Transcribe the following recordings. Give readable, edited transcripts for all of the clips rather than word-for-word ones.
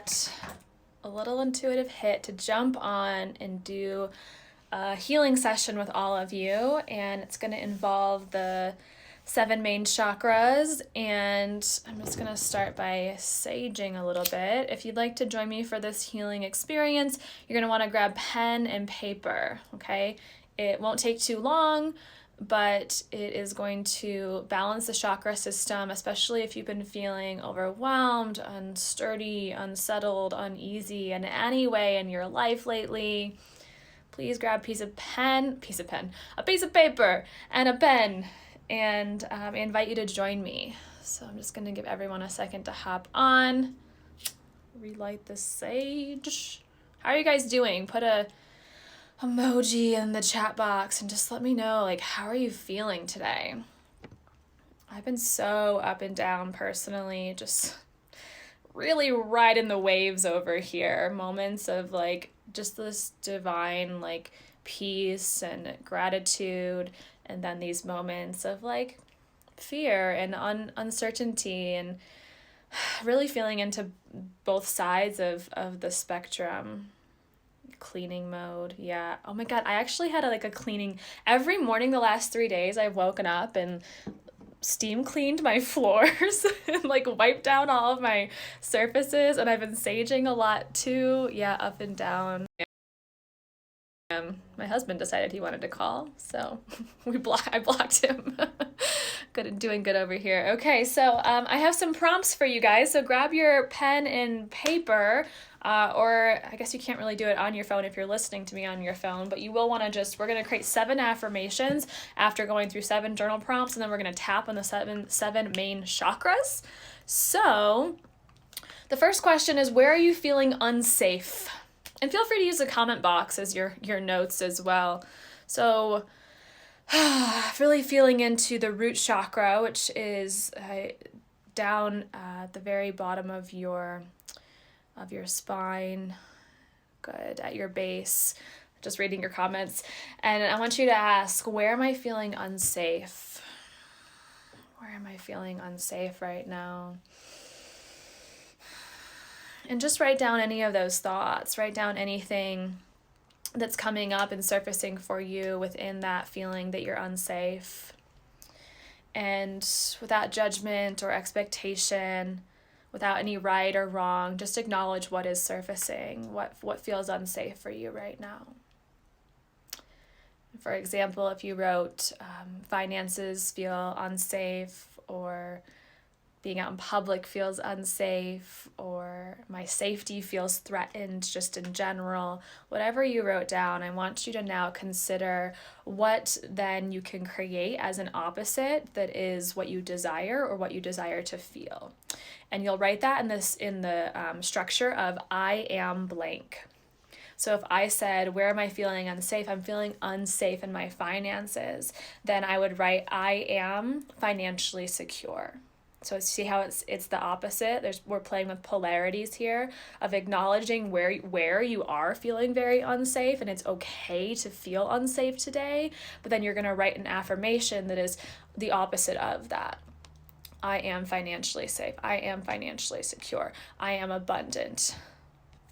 got a little intuitive hit to jump on and do a healing session with all of you, and it's going to involve the 7 main chakras, and I'm just going to start by saging a little bit. If you'd like to join me for this healing experience, you're going to want to grab pen and paper, okay? It won't take too long, but it is going to balance the chakra system, especially if you've been feeling overwhelmed, unsturdy, unsettled, uneasy in any way in your life lately. Please grab a piece of paper, and a pen, and I invite you to join me. So I'm just going to give everyone a second to hop on, relight the sage. How are you guys doing? Put a emoji in the chat box and just let me know, like, how are you feeling today? I've been so up and down personally, just really riding the waves over here. Moments of like just this divine like peace and gratitude, and then these moments of like fear and uncertainty, and really feeling into both sides of the spectrum. Cleaning mode, yeah. Oh my god, I actually had a cleaning every morning the last 3 days. I've woken up and steam cleaned my floors and like wiped down all of my surfaces, and I've been saging a lot too. Yeah, up and down. My husband decided he wanted to call, so I blocked him. Doing good over here. Okay, so I have some prompts for you guys. So grab your pen and paper, or I guess you can't really do it on your phone if you're listening to me on your phone, but you will want to we're going to create 7 affirmations after going through 7 journal prompts, and then we're going to tap on the seven main chakras. So the first question is, where are you feeling unsafe? And feel free to use the comment box as your notes as well. So really feeling into the root chakra, which is down at the very bottom of your spine. Good, at your base. Just reading your comments. And I want you to ask, where am I feeling unsafe? Where am I feeling unsafe right now? And just write down any of those thoughts. Write down anything that's coming up and surfacing for you within that feeling that you're unsafe. And without judgment or expectation, without any right or wrong, just acknowledge what is surfacing, what feels unsafe for you right now. For example, if you wrote finances feel unsafe, or being out in public feels unsafe, or my safety feels threatened just in general, whatever you wrote down, I want you to now consider what then you can create as an opposite that is what you desire or what you desire to feel. And you'll write that in the structure of I am blank. So if I said, where am I feeling unsafe? I'm feeling unsafe in my finances. Then I would write, I am financially secure. So see how it's the opposite. We're playing with polarities here of acknowledging where you are feeling very unsafe, and it's okay to feel unsafe today. But then you're going to write an affirmation that is the opposite of that. I am financially safe. I am financially secure. I am abundant.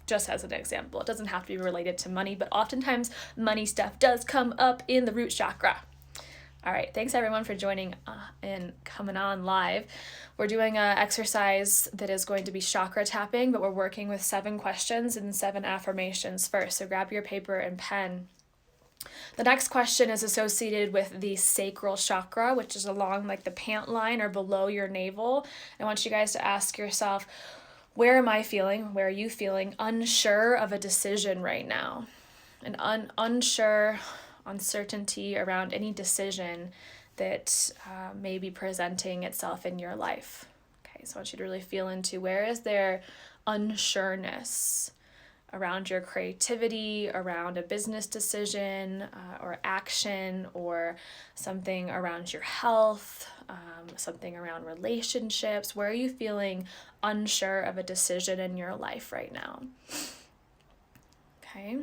Just as an example, it doesn't have to be related to money, but oftentimes money stuff does come up in the root chakra. All right, thanks everyone for joining and coming on live. We're doing an exercise that is going to be chakra tapping, but we're working with 7 questions and 7 affirmations first. So grab your paper and pen. The next question is associated with the sacral chakra, which is along like the pant line or below your navel. I want you guys to ask yourself, where am I feeling, where are you feeling unsure of a decision right now? And uncertainty around any decision that may be presenting itself in your life. Okay, so I want you to really feel into, where is there unsureness around your creativity, around a business decision or action, or something around your health, something around relationships. Where are you feeling unsure of a decision in your life right now? Okay.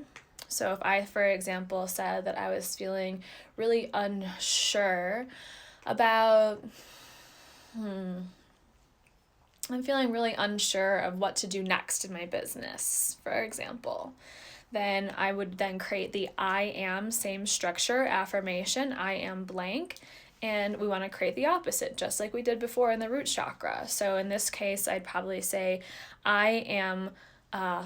So if I, for example, said that I was feeling really unsure about I'm feeling really unsure of what to do next in my business, for example. Then I would then create the I am, same structure, affirmation, I am blank. And we want to create the opposite, just like we did before in the root chakra. So in this case, I'd probably say, I am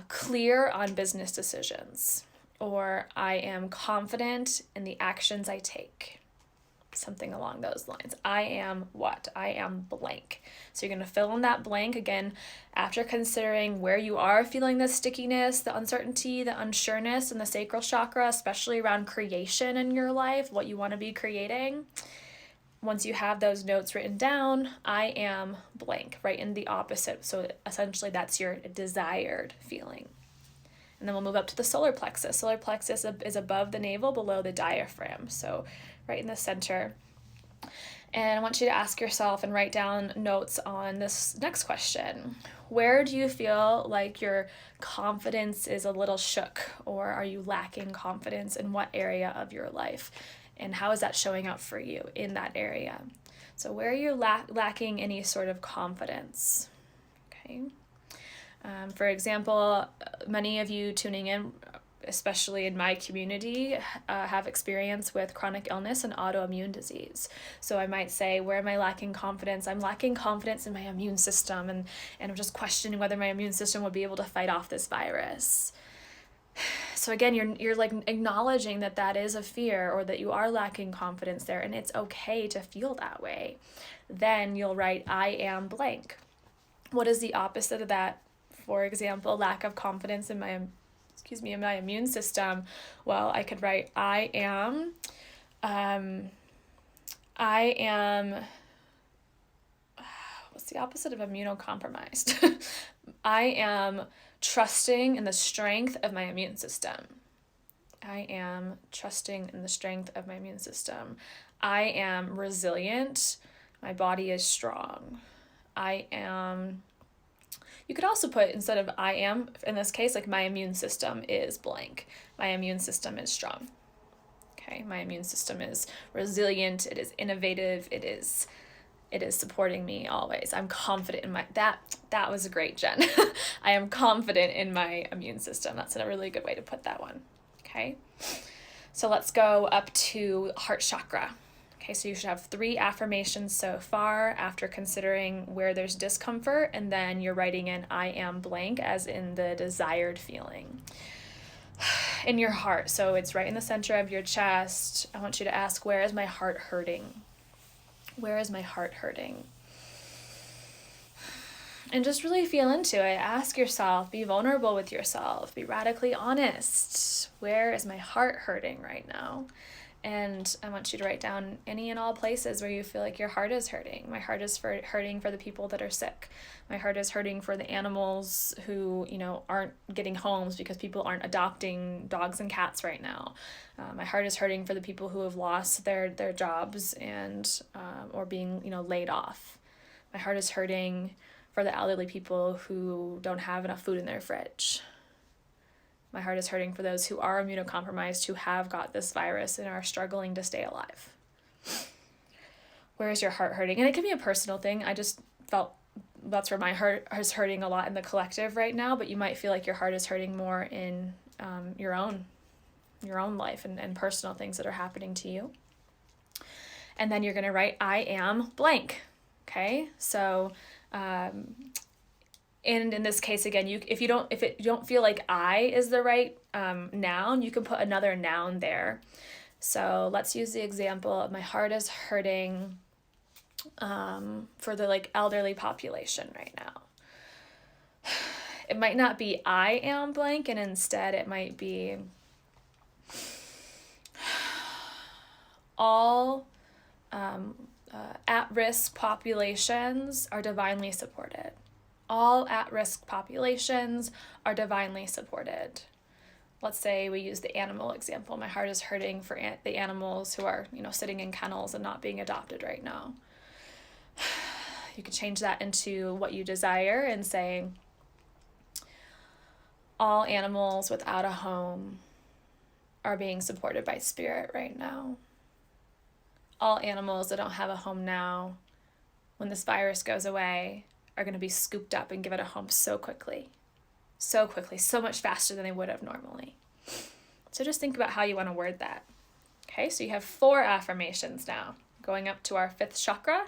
clear on business decisions, or I am confident in the actions I take. Something along those lines. I am what? I am blank. So you're going to fill in that blank again after considering where you are feeling the stickiness, the uncertainty, the unsureness in the sacral chakra, especially around creation in your life, what you want to be creating. Once you have those notes written down, I am blank, right in the opposite. So essentially that's your desired feeling. And then we'll move up to the solar plexus. Solar plexus is above the navel, below the diaphragm. So right in the center. And I want you to ask yourself and write down notes on this next question. Where do you feel like your confidence is a little shook, or are you lacking confidence in what area of your life? And how is that showing up for you in that area? So where are you lacking any sort of confidence? Okay. For example, many of you tuning in, especially in my community, have experience with chronic illness and autoimmune disease. So I might say, where am I lacking confidence? I'm lacking confidence in my immune system, and I'm just questioning whether my immune system would be able to fight off this virus. So again, you're like acknowledging that that is a fear, or that you are lacking confidence there, and it's okay to feel that way. Then you'll write, I am blank. What is the opposite of that? For example, lack of confidence in my immune system. Well, I could write, I am, what's the opposite of immunocompromised? I am trusting in the strength of my immune system. I am trusting in the strength of my immune system. I am resilient. My body is strong. You could also put, instead of I am, in this case, like my immune system is blank. My immune system is strong. Okay, my immune system is resilient. It is innovative. It is supporting me always. I'm confident in that was great, Jen. I am confident in my immune system. That's a really good way to put that one. Okay, so let's go up to heart chakra. Okay, so you should have 3 affirmations so far after considering where there's discomfort, and then you're writing in I am blank as in the desired feeling in your heart. So it's right in the center of your chest. I want you to ask, where is my heart hurting? Where is my heart hurting? And just really feel into it. Ask yourself, be vulnerable with yourself, be radically honest. Where is my heart hurting right now? And I want you to write down any and all places where you feel like your heart is hurting. My heart is hurting for the people that are sick. My heart is hurting for the animals who, aren't getting homes because people aren't adopting dogs and cats right now. My heart is hurting for the people who have lost their jobs and or being, laid off. My heart is hurting for the elderly people who don't have enough food in their fridge. My heart is hurting for those who are immunocompromised, who have got this virus and are struggling to stay alive. Where is your heart hurting? And it can be a personal thing. I just felt that's where my heart is hurting a lot in the collective right now, but you might feel like your heart is hurting more in your own life and personal things that are happening to you. And then you're going to write, I am blank. Okay, so and in this case, again, if you don't feel like I is the right noun, you can put another noun there. So let's use the example of my heart is hurting for the elderly population right now. It might not be I am blank, and instead it might be all at-risk populations are divinely supported. All at-risk populations are divinely supported. Let's say we use the animal example. My heart is hurting for the animals who are, sitting in kennels and not being adopted right now. You can change that into what you desire and say, all animals without a home are being supported by spirit right now. All animals that don't have a home now, when this virus goes away, are going to be scooped up and given a home so quickly, so much faster than they would have normally. So just think about how you want to word that. Okay, so you have 4 affirmations now, going up to our 5th chakra,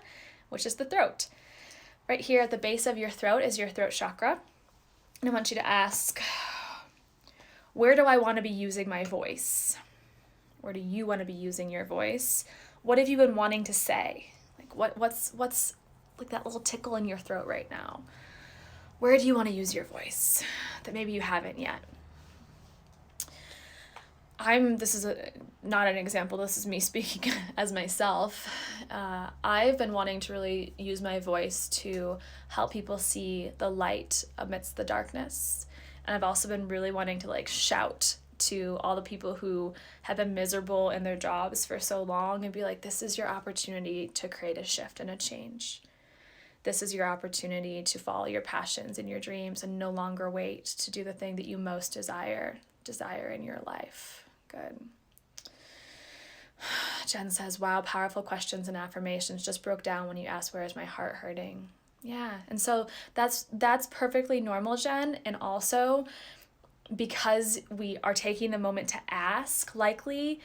which is the throat. Right here at the base of your throat is your throat chakra. And I want you to ask, where do I want to be using my voice? Where do you want to be using your voice? What have you been wanting to say? Like what's like that little tickle in your throat right now? Where do you want to use your voice that maybe you haven't yet? This is not an example, this is me speaking as myself. I've been wanting to really use my voice to help people see the light amidst the darkness. And I've also been really wanting to like shout to all the people who have been miserable in their jobs for so long and be like, this is your opportunity to create a shift and a change. This is your opportunity to follow your passions and your dreams and no longer wait to do the thing that you most desire in your life. Good. Jen says, wow, powerful questions and affirmations just broke down when you asked, where is my heart hurting? Yeah. And so that's perfectly normal, Jen. And also because we are taking the moment to ask, likely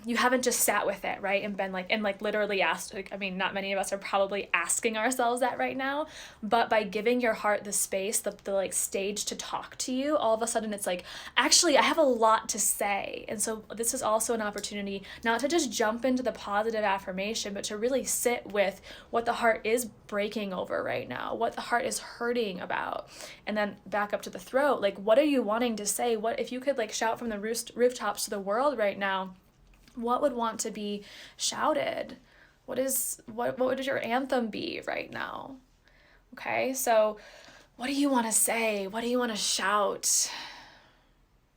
you haven't just sat with it, right? And been literally asked, not many of us are probably asking ourselves that right now, but by giving your heart the space, the stage to talk to you, all of a sudden it's like, actually, I have a lot to say. And so this is also an opportunity not to just jump into the positive affirmation, but to really sit with what the heart is breaking over right now, what the heart is hurting about. And then back up to the throat, like, what are you wanting to say? What if you could shout from the rooftops to the world right now? What would want to be shouted? What would your anthem be right now? Okay, so what do you want to say? What do you want to shout?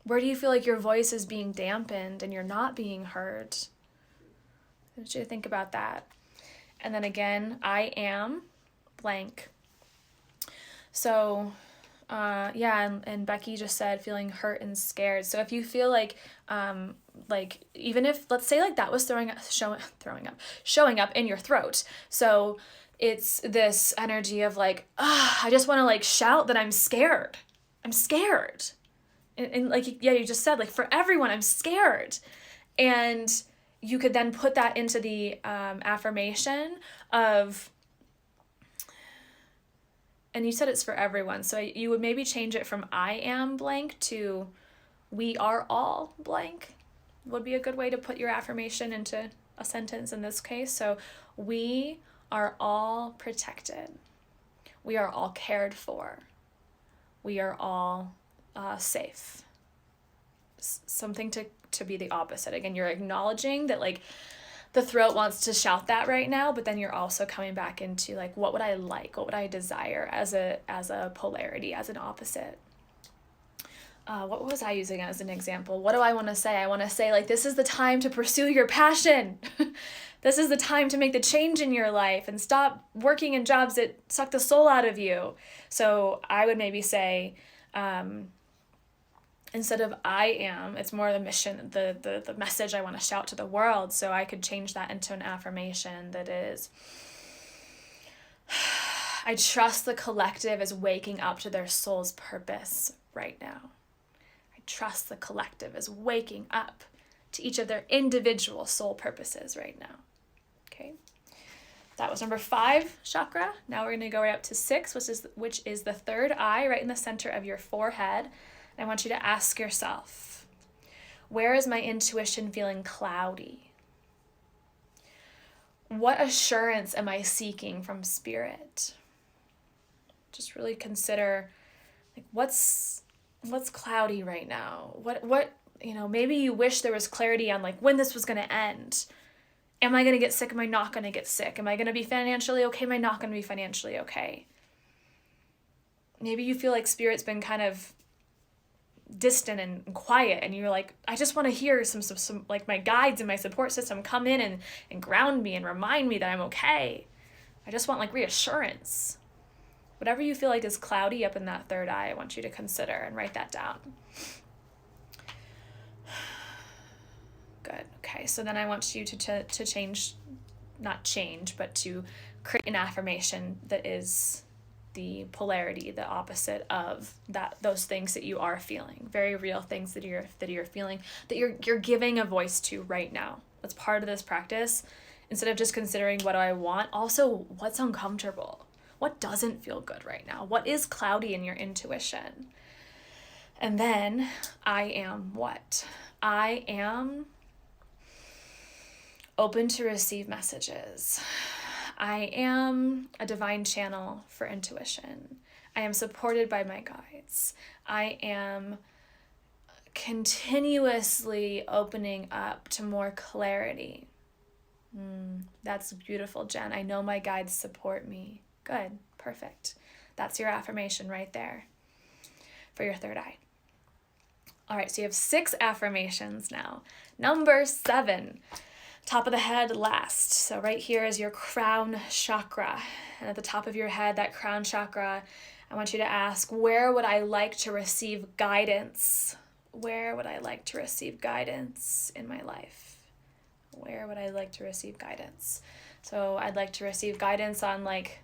Where do you feel like your voice is being dampened and you're not being heard? I want you to think about that. And then again, I am blank. So and Becky just said feeling hurt and scared. So if you feel like even if, let's say that was showing up in your throat. So it's this energy of I just want to shout that I'm scared. I'm scared. And you just said, for everyone, I'm scared. And you could then put that into the affirmation of, and you said it's for everyone. So you would maybe change it from I am blank to we are all blank would be a good way to put your affirmation into a sentence in this case. So we are all protected. We are all cared for. We are all safe. Something to be the opposite. Again, you're acknowledging that the throat wants to shout that right now, but then you're also coming back into what would I like? What would I desire as a polarity, as an opposite? What was I using as an example? What do I want to say? I want to say this is the time to pursue your passion. This is the time to make the change in your life and stop working in jobs that suck the soul out of you. So I would maybe say, instead of I am, it's more the mission, the message I want to shout to the world. So I could change that into an affirmation that is, I trust the collective is waking up to their soul's purpose right now. I trust the collective is waking up to each of their individual soul purposes right now. Okay. That was number 5 chakra. Now we're going to go right up to 6, which is the third eye, right in the center of your forehead. I want you to ask yourself, where is my intuition feeling cloudy? What assurance am I seeking from spirit? Just really consider what's cloudy right now? What maybe you wish there was clarity on when this was going to end. Am I going to get sick? Am I not going to get sick? Am I going to be financially okay? Am I not going to be financially okay? Maybe you feel like spirit's been kind of distant and quiet, and you're I just want to hear some my guides and my support system come in and ground me and remind me that I'm okay. I just want reassurance. Whatever you feel is cloudy up in that third eye, I want you to consider and write that down. Good. Okay, so then I want you to change not change, but to create an affirmation that is the polarity, the opposite of those things that you are feeling, very real things that you're feeling, that you're giving a voice to right now. That's part of this practice. Instead of just considering what do I want, also what's uncomfortable, what doesn't feel good right now, what is cloudy in your intuition. And then I am what? I am open to receive messages. I am a divine channel for intuition. I am supported by my guides. I am continuously opening up to more clarity. That's beautiful, Jen. I know my guides support me. Good, perfect. That's your affirmation right there for your third eye. All right, so you have 6 affirmations now. Number 7, top of the head last. So right here is your crown chakra. And at the top of your head, that crown chakra, I want you to ask, where would I like to receive guidance? Where would I like to receive guidance in my life? Where would I like to receive guidance? So I'd like to receive guidance on, like,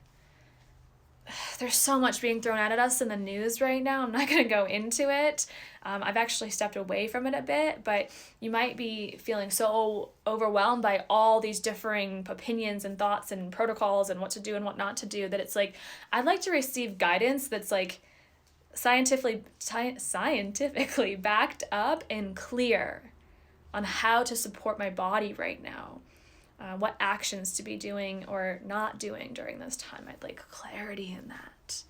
there's so much being thrown out at us in the news right now. I'm not going to go into it. I've actually stepped away from it a bit, but you might be feeling so overwhelmed by all these differing opinions and thoughts and protocols and what to do and what not to do that it's like, I'd like to receive guidance that's like scientifically backed up and clear on how to support my body right now. What actions to be doing or not doing during this time. I'd like clarity in that.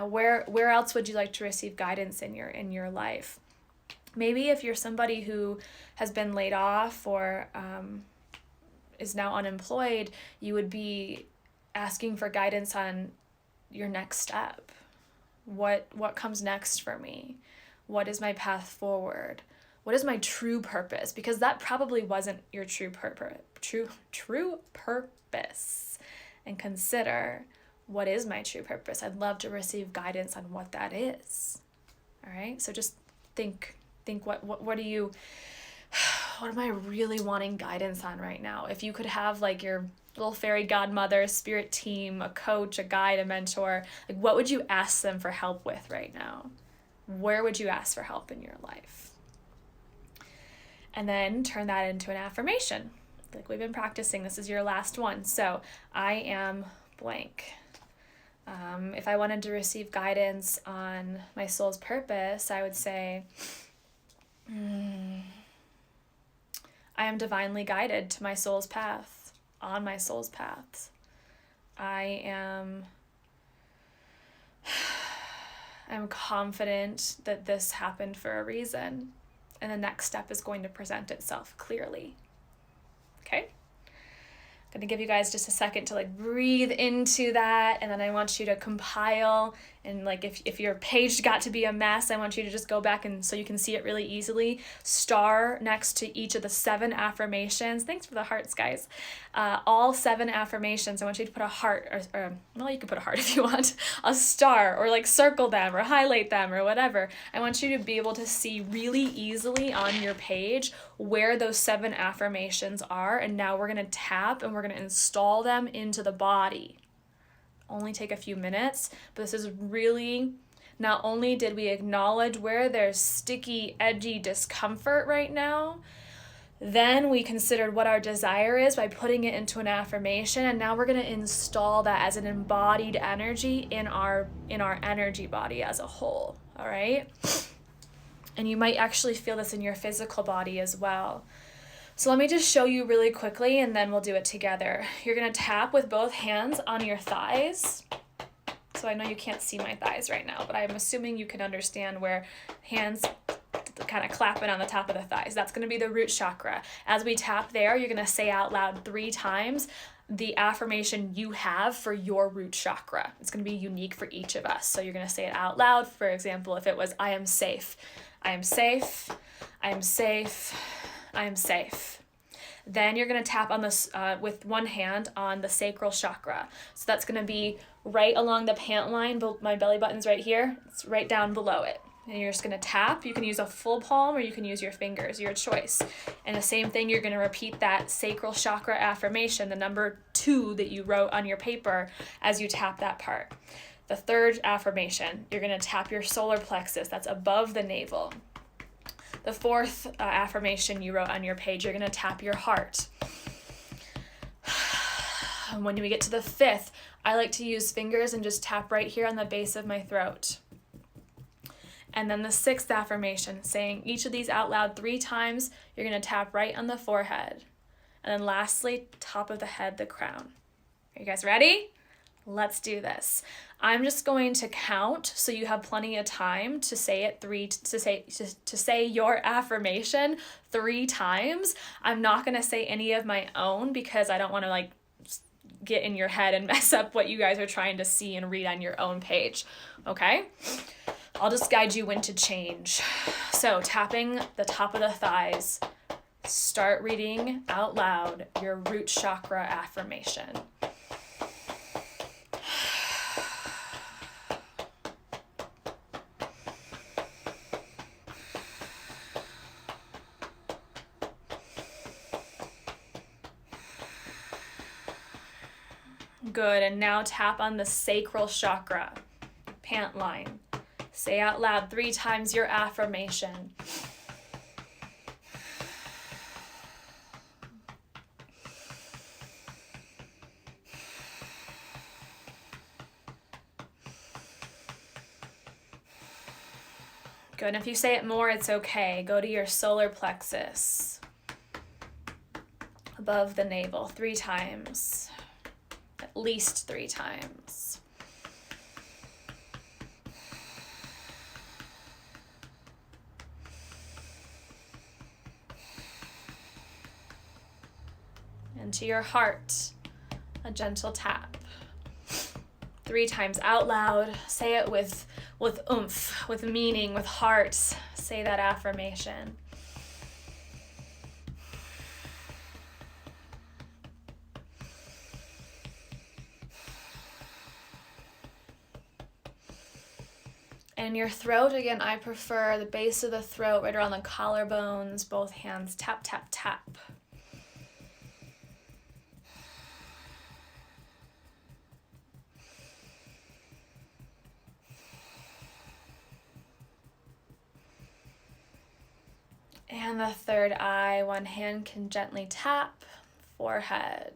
Where else would you like to receive guidance in your life? Maybe if you're somebody who has been laid off or is now unemployed, you would be asking for guidance on your next step. What comes next for me? What is my path forward? What is my true purpose? Because that probably wasn't your true purpose. And consider, what is my true purpose? I'd love to receive guidance on what that is. All right? So just think what am I really wanting guidance on right now? If you could have like your little fairy godmother, spirit team, a coach, a guide, a mentor, like what would you ask them for help with right now? Where would you ask for help in your life? And then turn that into an affirmation. Like we've been practicing, this is your last one. So I am blank. If I wanted to receive guidance on my soul's purpose, I would say, I am divinely guided to my soul's path, on my soul's path. I'm confident that this happened for a reason. And the next step is going to present itself clearly. Okay? I'm going to give you guys just a second to like breathe into that, and then I want you to compile, and like if your page got to be a mess, I want you to just go back and so you can see it really easily, star next to each of the 7 affirmations. Thanks for the hearts, guys. All 7 affirmations, I want you to put a heart, or well, you can put a heart if you want, a star, or like circle them or highlight them or whatever. I want you to be able to see really easily on your page where those 7 affirmations are, and now we're going to tap and we're going to install them into the body. Only take a few minutes, but this is really, not only did we acknowledge where there's sticky, edgy discomfort right now, then we considered what our desire is by putting it into an affirmation, and now we're going to install that as an embodied energy in our energy body as a whole, all right? And you might actually feel this in your physical body as well. So let me just show you really quickly, and then we'll do it together. You're going to tap with both hands on your thighs. So I know you can't see my thighs right now, but I'm assuming you can understand where hands kind of clapping on the top of the thighs. That's going to be the root chakra. As we tap there, you're going to say out loud 3 times the affirmation you have for your root chakra. It's going to be unique for each of us. So you're going to say it out loud. For example, if it was, I am safe. I am safe. I am safe. I am safe. Then you're going to tap on this with one hand on the sacral chakra. So that's going to be right along the pant line. My belly button's right here. It's right down below it. And you're just going to tap. You can use a full palm or you can use your fingers, your choice. And the same thing, you're going to repeat that sacral chakra affirmation, the number 2 that you wrote on your paper, as you tap that part. The third affirmation, you're going to tap your solar plexus. That's above the navel. The fourth affirmation you wrote on your page, you're going to tap your heart. And when we get to the fifth, I like to use fingers and just tap right here on the base of my throat. And then the sixth affirmation, saying each of these out loud 3 times, you're going to tap right on the forehead. And then lastly, top of the head, the crown. Are you guys ready? Let's do this. I'm just going to count so you have plenty of time to say it to say your affirmation 3 times. I'm not going to say any of my own because I don't want to get in your head and mess up what you guys are trying to see and read on your own page. Okay? I'll just guide you when to change. So tapping the top of the thighs, start reading out loud your root chakra affirmation. Good, and now tap on the sacral chakra, pant line. Say out loud 3 times your affirmation. Good, and if you say it more, it's okay. Go to your solar plexus, above the navel, 3 times. At least 3 times. And to your heart, a gentle tap. 3 times out loud. Say it with oomph, with meaning, with heart. Say that affirmation. And your throat, again, I prefer the base of the throat, right around the collarbones, both hands, tap, tap, tap. And the third eye, one hand can gently tap, forehead.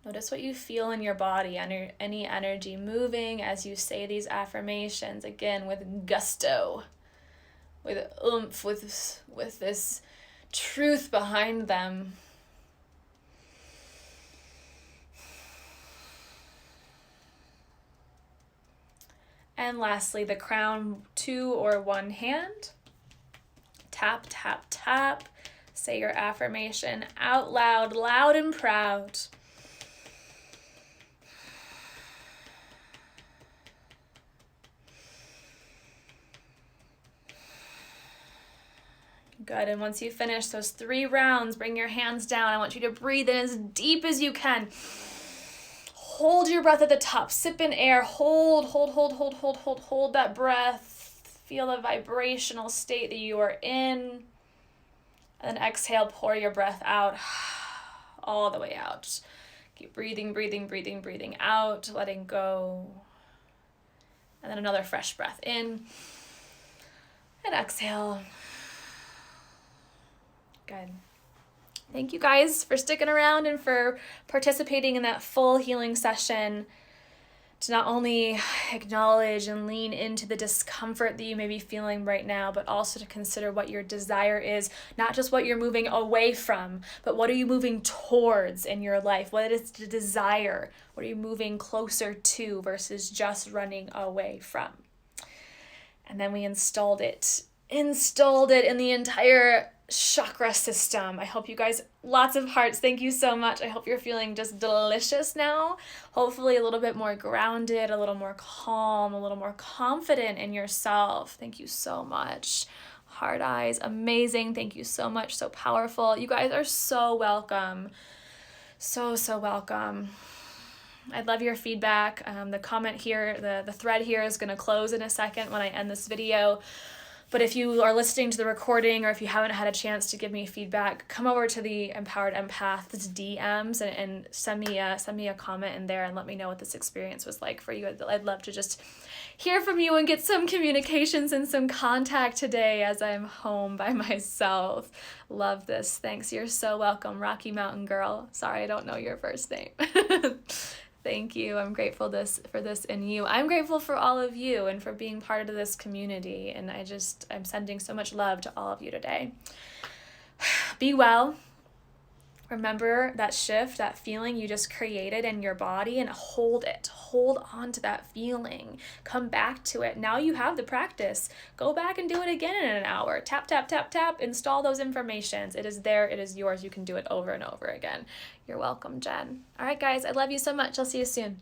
Notice what you feel in your body, any energy moving as you say these affirmations, again, with gusto, with oomph, with this truth behind them. And lastly, the crown, 2 or 1 hand. Tap, tap, tap. Say your affirmation out loud, loud and proud. Good, and once you finish those 3 rounds, bring your hands down. I want you to breathe in as deep as you can. Hold your breath at the top. Sip in air. Hold that breath. Feel the vibrational state that you are in. And then exhale, pour your breath out all the way out. Just keep breathing out, letting go. And then another fresh breath in. And exhale. Good. Thank you guys for sticking around and for participating in that full healing session to not only acknowledge and lean into the discomfort that you may be feeling right now, but also to consider what your desire is, not just what you're moving away from, but what are you moving towards in your life? What is the desire? What are you moving closer to versus just running away from? And then we installed it in the entire chakra system. I hope you guys, lots of hearts. Thank you so much. I hope you're feeling just delicious now. Hopefully a little bit more grounded, a little more calm, a little more confident in yourself. Thank you so much. Heart eyes, amazing. Thank you so much. So powerful. You guys are so welcome. So welcome. I'd love your feedback. The comment here, the thread here is going to close in a second when I end this video. But if you are listening to the recording, or if you haven't had a chance to give me feedback, come over to the Empowered Empath's DMs and send me a comment in there and let me know what this experience was like for you. I'd love to just hear from you and get some communications and some contact today as I'm home by myself. Love this. Thanks. You're so welcome, Rocky Mountain Girl. Sorry, I don't know your first name. Thank you. I'm grateful for this in you. I'm grateful for all of you and for being part of this community. And I'm sending so much love to all of you today. Be well. Remember that shift, that feeling you just created in your body, and hold it. Hold on to that feeling. Come back to it. Now you have the practice. Go back and do it again in an hour. Tap, tap, tap, tap. Install those informations. It is there. It is yours. You can do it over and over again. You're welcome, Jen. All right, guys. I love you so much. I'll see you soon.